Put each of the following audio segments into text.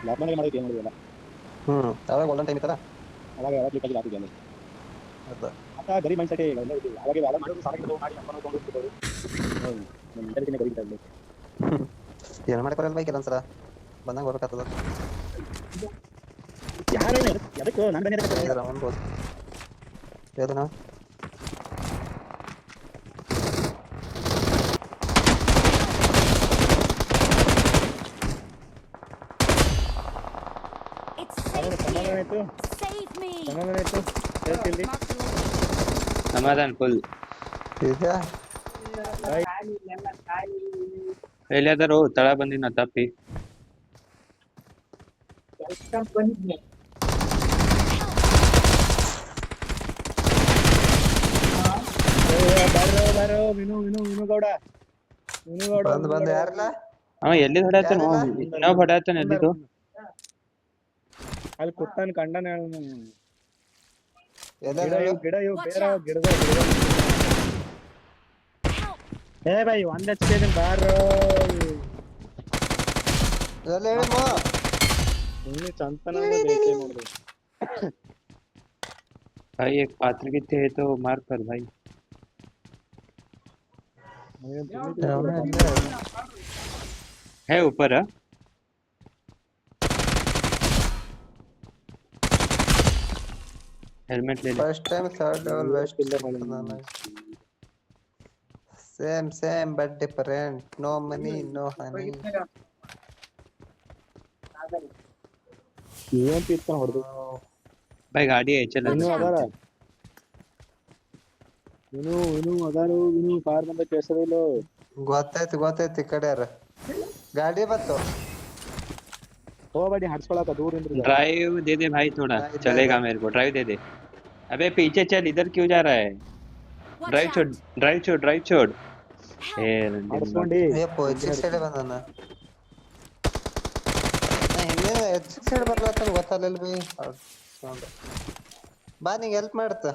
Lockdown ಮಾಡಿದ್ವಿ ಏನು ಮಾಡಿದ್ವಲ್ಲ. ಅವಾಗ ಒಳ್ಳೆ ಟೈಮ್ ಇತ್ತಲ್ಲ. ಅವಾಗ ಯಾವಾಗ ಕ್ಲಿಕ್ ಆಗಿಲ್ಲ ಅಂದ್ರೆ ಅಂತ ಗರೀಬ್ ಮೈಂಡ್ ಸೆಟ್ ಎಲ್ಲ ಇದು ಅವಾಗ ಎಲ್ಲ ಮಾಡೋದು ಸಾಲ ಗಿಡ ಮಾಡಿ ಅಪ್ಪನ ತೊಗೊಂಡಿರ್ತಿದ್ದವರು. ನಮ್ಮ ಮೆಂಟಾಲಿಟಿನೇ ಗರೀಬ್ ಇತ್ತು. ಏನು ಮಾಡಿ ಬರಲ್ಲ ಬೈಕ್ ಒಂದ್ಸಲ ಬಂದಂಗೆ ಬರ್ಬೇಕಾಗ್ತದ. ಯಾರೇನು ಎದಕ್ಕೆ ನಾನು ಬನ್ನಿ ಅನ್ಬೋದು ಏದನ ಸಮಾಧಾನ ಆಯ್ತು ಸಮಾಧಾನ ಆಯ್ತು ಹೇಳ್ತೀನಿ ಸಮಾಧಾನ ಫುಲ್ ಇದೆಯಾ ಎಲ್ಲಿಯಾದರೂ ತಳ ಬಂದಿನ ತಪ್ಪಿ ಬಾರೋ ವಿನು ವಿನು ವಿನು ಗೌಡ ವಿನು ಗೌಡ ಬಂದ್ ಯಾರಲ್ಲ ಅವ ಎಲ್ಲಿ ಹೊಡ್ಯಾತಾನ ಇನ್ನೊಬ್ಬ ಹೊಡ್ಯಾತಾನ ಎಲ್ಲಿದು ಅಲ್ಲಿ ಕುತ್ತಾನ ಕಂಡನ ಗಿಡ ಇವು ಬೇರೆ ಗಿಡದ ಏ ಬೈ ಒಂದ್ ಹಚ್ಚಿದ ಬಾರೋ ಇನ್ನು ಚಂತನ ಬೇಕೆ ನೋಡ್ರಿ भाई एक पात्र कितने है तो मार कर भाई है ऊपर है हेलमेट ले ले first time third level waste same but different no money no honey ಏನ್ ಪಿತ್ತ ಹೊಡೆದು भाई गाड़ी है चल ಇನ್ನು ಅದಾರು ಇನ್ನು ಕಾರ್ ಬಂದ ಕೇಸರಿಲ್ಲ ಗೊತ್ತಾಯ್ತು ಈ ಕಡೆ ಯಾರ ಗಾಡಿ ಬತ್ತು ಹೋಗಬೇಡಿ ಹಡ್ಸ್ಕೊಳಕ ದೂರ ಇಂದ್ರಿ ड्राइव दे दे भाई थोड़ा चलेगा मेरे को ड्राइव दे दे अबे पीछे चल इधर क्यों जा रहा है ड्राइव छोड़ ಹಡ್ಸ್ಕೊಂಡಿ ಏ ಪೋಜಿಕ್ ಸೈಡ್ ಬಂದನ ಹಿಂದೆ ಎಕ್ಸಿಟ್ ಸೈಡ್ ಬರ್ಲತ್ತ ಗೊತ್ತಾಗಲಿಲ್ಲ ಬೈ ಬಾ ನಿಂಗೆ ಹೆಲ್ಪ್ ಮಾಡ್ತ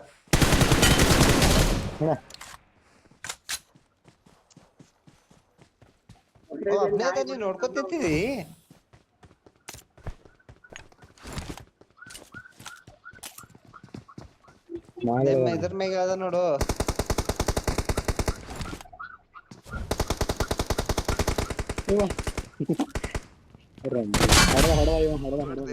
ಅಬ್ನೇದ ನೀವ್ ನೋಡ್ಕೊತಿದ್ದೀರಿ ಇದ್ರ ಮ್ಯಾಗ ಅದ ನೋಡು ಹೊಡೆದ